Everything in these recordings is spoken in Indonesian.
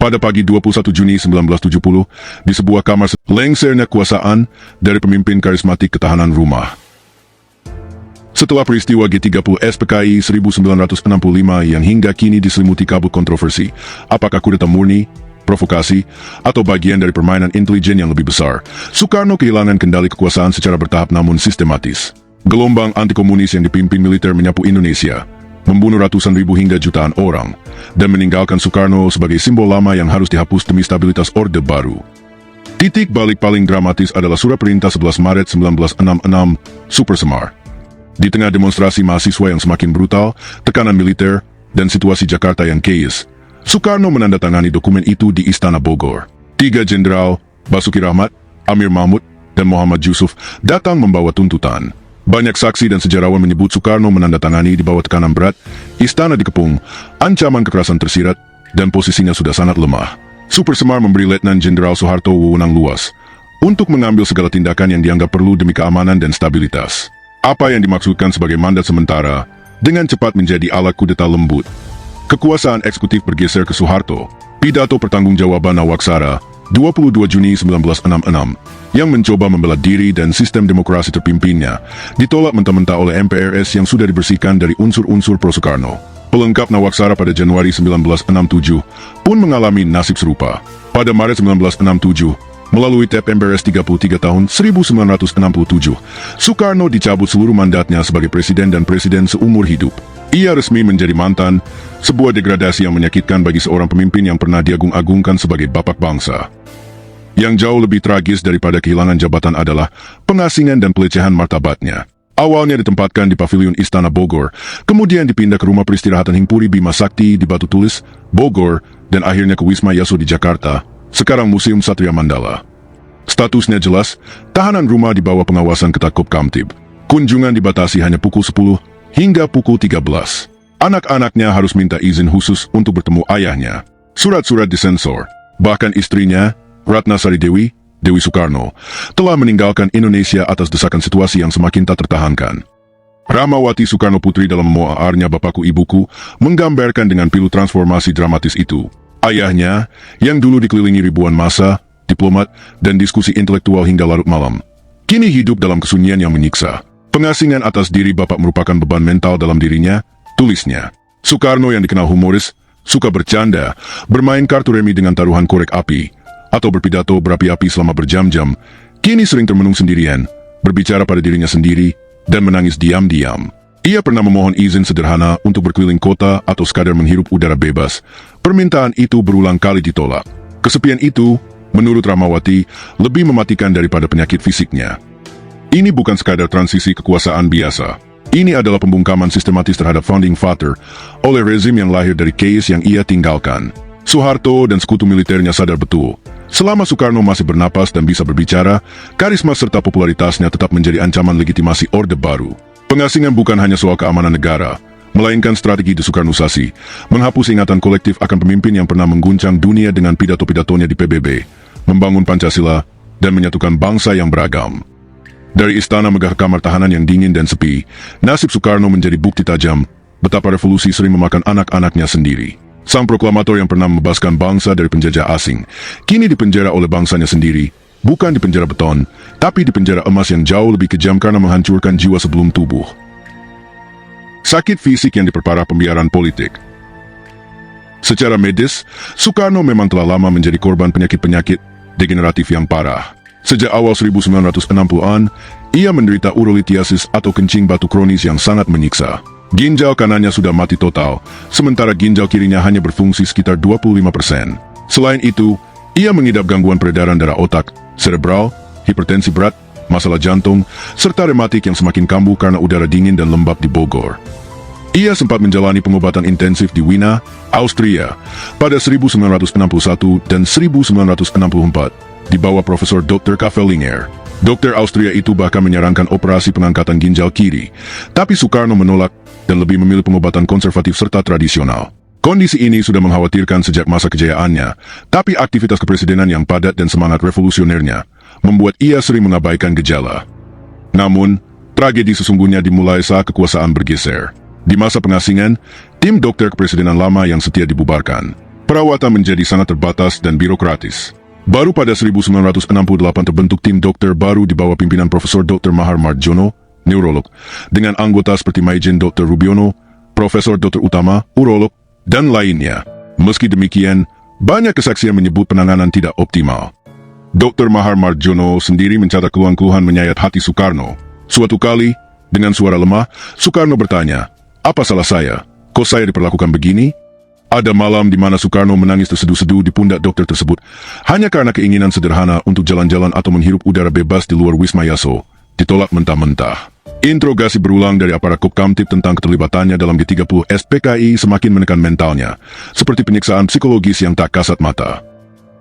Pada pagi 21 Juni 1970, di sebuah kamar lengsernya kekuasaan dari pemimpin karismatik ketahanan rumah. Setelah peristiwa G30 SPKI 1965 yang hingga kini diselimuti kabut kontroversi, apakah kudeta murni, provokasi, atau bagian dari permainan intelijen yang lebih besar, Soekarno kehilangan kendali kekuasaan secara bertahap namun sistematis. Gelombang anti-komunis yang dipimpin militer menyapu Indonesia, membunuh ratusan ribu hingga jutaan orang, dan meninggalkan Soekarno sebagai simbol lama yang harus dihapus demi stabilitas Orde Baru. Titik balik paling dramatis adalah Surat Perintah 11 Maret 1966, Super Semar. Di tengah demonstrasi mahasiswa yang semakin brutal, tekanan militer, dan situasi Jakarta yang chaos, Soekarno menandatangani dokumen itu di Istana Bogor. 3 jenderal, Basuki Rahmat, Amir Mahmud, dan Muhammad Yusuf datang membawa tuntutan. Banyak saksi dan sejarawan menyebut Soekarno menandatangani di bawah tekanan berat, istana dikepung, ancaman kekerasan tersirat, dan posisinya sudah sangat lemah. Super Semar memberi Letnan Jenderal Soeharto wewenang luas untuk mengambil segala tindakan yang dianggap perlu demi keamanan dan stabilitas. Apa yang dimaksudkan sebagai mandat sementara dengan cepat menjadi ala kudeta lembut. Kekuasaan eksekutif bergeser ke Soeharto. Pidato pertanggungjawaban Nawaksara 22 Juni 1966 yang mencoba membela diri dan sistem demokrasi terpimpinnya ditolak mentah-mentah oleh MPRS yang sudah dibersihkan dari unsur-unsur pro-Soekarno. Pelengkap Nawaksara pada Januari 1967 pun mengalami nasib serupa. Pada Maret 1967, melalui TEP MPRS 33 tahun 1967, Soekarno dicabut seluruh mandatnya sebagai presiden dan presiden seumur hidup. Ia resmi menjadi mantan, sebuah degradasi yang menyakitkan bagi seorang pemimpin yang pernah diagung-agungkan sebagai bapak bangsa. Yang jauh lebih tragis daripada kehilangan jabatan adalah pengasingan dan pelecehan martabatnya. Awalnya ditempatkan di pavilion Istana Bogor, kemudian dipindah ke rumah peristirahatan Himpuri Bima Sakti di Batu Tulis, Bogor, dan akhirnya ke Wisma Yaso di Jakarta, sekarang Museum Satria Mandala. Statusnya jelas, tahanan rumah di bawah pengawasan ketat Kopkamtib. Kunjungan dibatasi hanya pukul 10 hingga pukul 13. Anak-anaknya harus minta izin khusus untuk bertemu ayahnya. Surat-surat disensor. Bahkan istrinya, Ratna Sari Dewi, Dewi Soekarno, telah meninggalkan Indonesia atas desakan situasi yang semakin tak tertahankan. Ramawati Soekarno Putri dalam memoarnya Bapakku Ibuku menggambarkan dengan pilu transformasi dramatis itu. Ayahnya, yang dulu dikelilingi ribuan massa, diplomat, dan diskusi intelektual hingga larut malam, kini hidup dalam kesunyian yang menyiksa. Pengasingan atas diri Bapak merupakan beban mental dalam dirinya, tulisnya. Soekarno yang dikenal humoris, suka bercanda, bermain kartu remi dengan taruhan korek api, atau berpidato berapi-api selama berjam-jam, kini sering termenung sendirian, berbicara pada dirinya sendiri, dan menangis diam-diam. Ia pernah memohon izin sederhana untuk berkeliling kota atau sekadar menghirup udara bebas. Permintaan itu berulang kali ditolak. Kesepian itu, menurut Ramawati, lebih mematikan daripada penyakit fisiknya. Ini bukan sekadar transisi kekuasaan biasa. Ini adalah pembungkaman sistematis terhadap founding father oleh rezim yang lahir dari chaos yang ia tinggalkan. Soeharto dan sekutu militernya sadar betul. Selama Soekarno masih bernapas dan bisa berbicara, karisma serta popularitasnya tetap menjadi ancaman legitimasi Orde Baru. Pengasingan bukan hanya soal keamanan negara, melainkan strategi desoekarnosasi, menghapus ingatan kolektif akan pemimpin yang pernah mengguncang dunia dengan pidato-pidatonya di PBB, membangun Pancasila, dan menyatukan bangsa yang beragam. Dari istana megah ke kamar tahanan yang dingin dan sepi, nasib Soekarno menjadi bukti tajam betapa revolusi sering memakan anak-anaknya sendiri. Sang proklamator yang pernah membebaskan bangsa dari penjajah asing, kini dipenjara oleh bangsanya sendiri, bukan di penjara beton, tapi di penjara emas yang jauh lebih kejam karena menghancurkan jiwa sebelum tubuh. Sakit fisik yang diperparah pembiaran politik. Secara medis, Soekarno memang telah lama menjadi korban penyakit-penyakit degeneratif yang parah. Sejak awal 1960-an, ia menderita urolithiasis atau kencing batu kronis yang sangat menyiksa. Ginjal kanannya sudah mati total, sementara ginjal kirinya hanya berfungsi sekitar 25%. Selain itu, ia mengidap gangguan peredaran darah otak, serebral, hipertensi berat, masalah jantung, serta rematik yang semakin kambuh karena udara dingin dan lembab di Bogor. Ia sempat menjalani pengobatan intensif di Wina, Austria, pada 1961 dan 1964, di bawah Profesor Dr. Kaffelinger. Dokter Austria itu bahkan menyarankan operasi pengangkatan ginjal kiri, tapi Soekarno menolak dan lebih memilih pengobatan konservatif serta tradisional. Kondisi ini sudah mengkhawatirkan sejak masa kejayaannya, tapi aktivitas kepresidenan yang padat dan semangat revolusionernya membuat ia sering mengabaikan gejala. Namun, tragedi sesungguhnya dimulai saat kekuasaan bergeser. Di masa pengasingan, tim dokter kepresidenan lama yang setia dibubarkan. Perawatan menjadi sangat terbatas dan birokratis. Baru pada 1968 terbentuk tim dokter baru di bawah pimpinan Profesor Dr. Mahar Mardjono, neurolog, dengan anggota seperti Maijen Dr. Rubiono, Profesor Dr. Utama, urolog, dan lainnya. Meski demikian, banyak kesaksian menyebut penanganan tidak optimal. Dr. Mahar Mardjono sendiri mencatat keluhan-keluhan menyayat hati Soekarno. Suatu kali, dengan suara lemah, Soekarno bertanya, "Apa salah saya? Kok saya diperlakukan begini?" Ada malam di mana Soekarno menangis terseduh-seduh di pundak dokter tersebut, hanya karena keinginan sederhana untuk jalan-jalan atau menghirup udara bebas di luar Wisma Yaso, ditolak mentah-mentah. Interogasi berulang dari aparat Kopkamtib tentang keterlibatannya dalam G30 SPKI semakin menekan mentalnya, seperti penyiksaan psikologis yang tak kasat mata.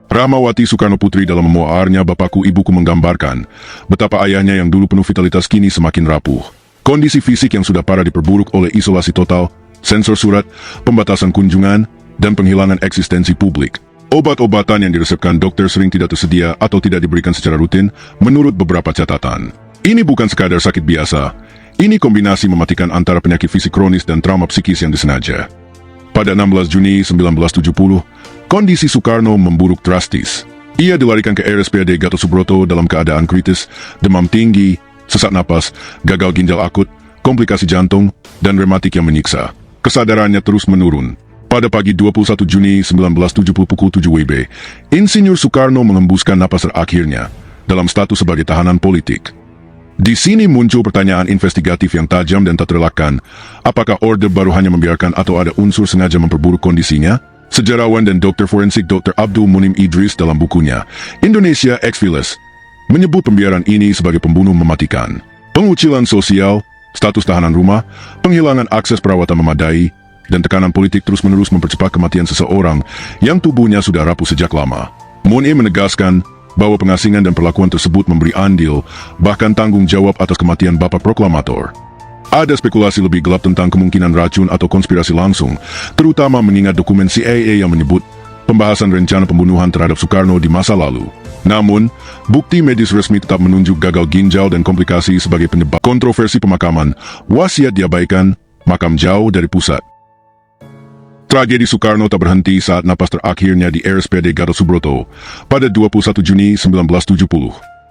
Rahmawati Soekarno Putri dalam memoarnya Bapakku Ibuku menggambarkan betapa ayahnya yang dulu penuh vitalitas kini semakin rapuh. Kondisi fisik yang sudah parah diperburuk oleh isolasi total, sensor surat, pembatasan kunjungan, dan penghilangan eksistensi publik. Obat-obatan yang diresepkan dokter sering tidak tersedia atau tidak diberikan secara rutin, menurut beberapa catatan. Ini bukan sekadar sakit biasa, ini kombinasi mematikan antara penyakit fisik kronis dan trauma psikis yang disengaja. Pada 16 Juni 1970, kondisi Soekarno memburuk drastis. Ia dilarikan ke RSPAD Gatot Subroto dalam keadaan kritis, demam tinggi, sesak napas, gagal ginjal akut, komplikasi jantung, dan rematik yang menyiksa. Kesadarannya terus menurun. Pada pagi 21 Juni 1970 pukul 7 WIB, Insinyur Soekarno mengembuskan napas terakhirnya dalam status sebagai tahanan politik. Di sini muncul pertanyaan investigatif yang tajam dan tak terelakkan. Apakah Orde Baru hanya membiarkan atau ada unsur sengaja memperburuk kondisinya? Sejarawan dan dokter forensik Dr. Abdul Munim Idris dalam bukunya Indonesia Ex Files menyebut pembiaran ini sebagai pembunuh mematikan. Pengucilan sosial, status tahanan rumah, penghilangan akses perawatan memadai, dan tekanan politik terus-menerus mempercepat kematian seseorang yang tubuhnya sudah rapuh sejak lama. Munim menegaskan bahwa pengasingan dan perlakuan tersebut memberi andil, bahkan tanggung jawab atas kematian Bapak Proklamator. Ada spekulasi lebih gelap tentang kemungkinan racun atau konspirasi langsung, terutama mengingat dokumen CIA yang menyebut pembahasan rencana pembunuhan terhadap Soekarno di masa lalu. Namun, bukti medis resmi tetap menunjuk gagal ginjal dan komplikasi sebagai penyebab kontroversi pemakaman. Wasiat diabaikan, makam jauh dari pusat. Tragedi Soekarno tak berhenti saat napas terakhirnya di RSPAD Gatot Subroto pada 21 Juni 1970.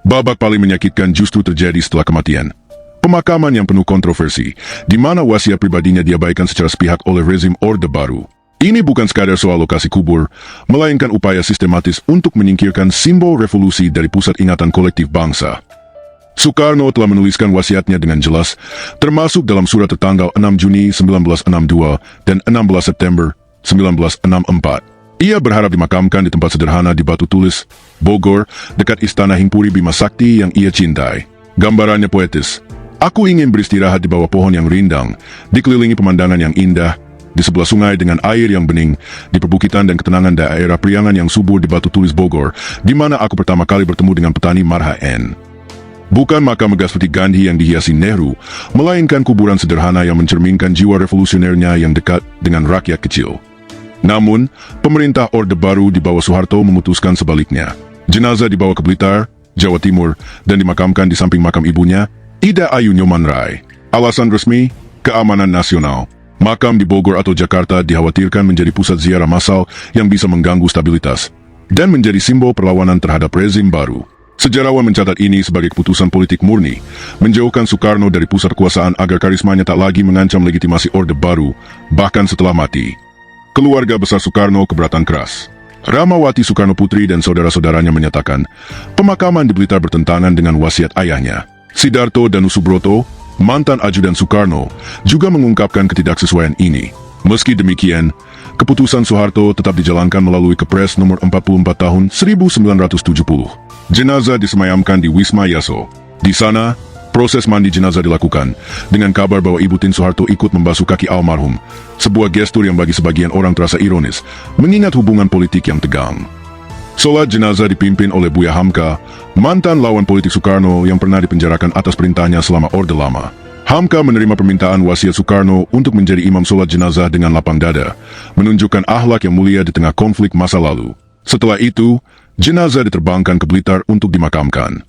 Babak paling menyakitkan justru terjadi setelah kematian. Pemakaman yang penuh kontroversi, di mana wasiat pribadinya diabaikan secara sepihak oleh rezim Orde Baru. Ini bukan sekadar soal lokasi kubur, melainkan upaya sistematis untuk menyingkirkan simbol revolusi dari pusat ingatan kolektif bangsa. Soekarno telah menuliskan wasiatnya dengan jelas, termasuk dalam surat tertanggal 6 Juni 1962 dan 16 September 1964. Ia berharap dimakamkan di tempat sederhana di Batu Tulis, Bogor, dekat Istana Hingpuri Bima Sakti yang ia cintai. Gambarannya poetis. Aku ingin beristirahat di bawah pohon yang rindang, dikelilingi pemandangan yang indah, di sebelah sungai dengan air yang bening, di perbukitan dan ketenangan daerah Priangan yang subur di Batu Tulis Bogor, di mana aku pertama kali bertemu dengan petani Marha N. Bukan makam megah seperti Gandhi yang dihiasi Nehru, melainkan kuburan sederhana yang mencerminkan jiwa revolusionernya yang dekat dengan rakyat kecil. Namun, pemerintah Orde Baru di bawah Soeharto memutuskan sebaliknya. Jenazah dibawa ke Blitar, Jawa Timur, dan dimakamkan di samping makam ibunya, Ida Ayu Nyoman Rai. Alasan resmi, keamanan nasional. Makam di Bogor atau Jakarta dikhawatirkan menjadi pusat ziarah massal yang bisa mengganggu stabilitas dan menjadi simbol perlawanan terhadap rezim baru. Sejarawan mencatat ini sebagai keputusan politik murni, menjauhkan Soekarno dari pusat kekuasaan agar karismanya tak lagi mengancam legitimasi Orde Baru, bahkan setelah mati. Keluarga besar Soekarno keberatan keras. Rahmawati Soekarno Putri dan saudara-saudaranya menyatakan, pemakaman di Blitar bertentangan dengan wasiat ayahnya. Sidarto Danu Subroto, mantan ajudan Soekarno, juga mengungkapkan ketidaksesuaian ini. Meski demikian, keputusan Soeharto tetap dijalankan melalui Kepres nomor 44 tahun 1970. Jenazah disemayamkan di Wisma Yaso. Di sana, proses mandi jenazah dilakukan, dengan kabar bahwa Ibu Tin Soeharto ikut membasuh kaki almarhum. Sebuah gestur yang bagi sebagian orang terasa ironis, mengingat hubungan politik yang tegang. Solat jenazah dipimpin oleh Buya Hamka, mantan lawan politik Soekarno yang pernah dipenjarakan atas perintahnya selama Orde Lama. Hamka menerima permintaan wasiat Soekarno untuk menjadi imam solat jenazah dengan lapang dada, menunjukkan akhlak yang mulia di tengah konflik masa lalu. Setelah itu, jenazah diterbangkan ke Blitar untuk dimakamkan.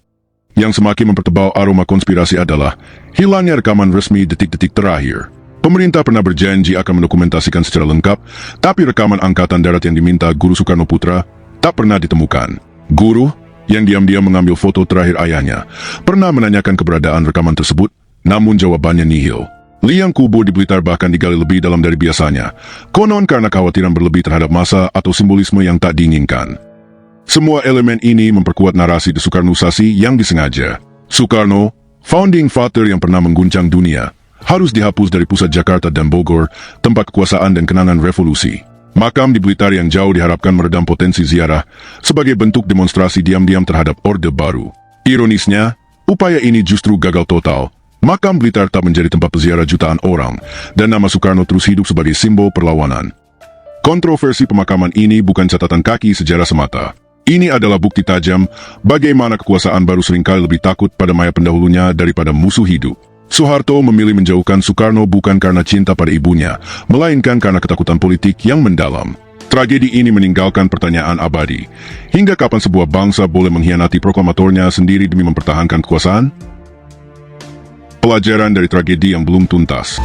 Yang semakin mempertebal aroma konspirasi adalah hilangnya rekaman resmi detik-detik terakhir. Pemerintah pernah berjanji akan mendokumentasikan secara lengkap, tapi rekaman Angkatan Darat yang diminta Guru Soekarno Putra tak pernah ditemukan. Guru, yang diam-diam mengambil foto terakhir ayahnya, pernah menanyakan keberadaan rekaman tersebut, namun jawabannya nihil. Liang kubur di Blitar bahkan digali lebih dalam dari biasanya, konon karena kekhawatiran berlebih terhadap massa atau simbolisme yang tak diinginkan. Semua elemen ini memperkuat narasi desoekarnosasi yang disengaja. Soekarno, founding father yang pernah mengguncang dunia, harus dihapus dari pusat Jakarta dan Bogor, tempat kekuasaan dan kenangan revolusi. Makam di Blitar yang jauh diharapkan meredam potensi ziarah sebagai bentuk demonstrasi diam-diam terhadap Orde Baru. Ironisnya, upaya ini justru gagal total. Makam Blitar tak menjadi tempat peziarah jutaan orang, dan nama Soekarno terus hidup sebagai simbol perlawanan. Kontroversi pemakaman ini bukan catatan kaki sejarah semata. Ini adalah bukti tajam bagaimana kekuasaan baru seringkali lebih takut pada maya pendahulunya daripada musuh hidup. Soeharto memilih menjauhkan Soekarno bukan karena cinta pada ibunya, melainkan karena ketakutan politik yang mendalam. Tragedi ini meninggalkan pertanyaan abadi. Hingga kapan sebuah bangsa boleh mengkhianati proklamatornya sendiri demi mempertahankan kekuasaan? Pelajaran dari tragedi yang belum tuntas.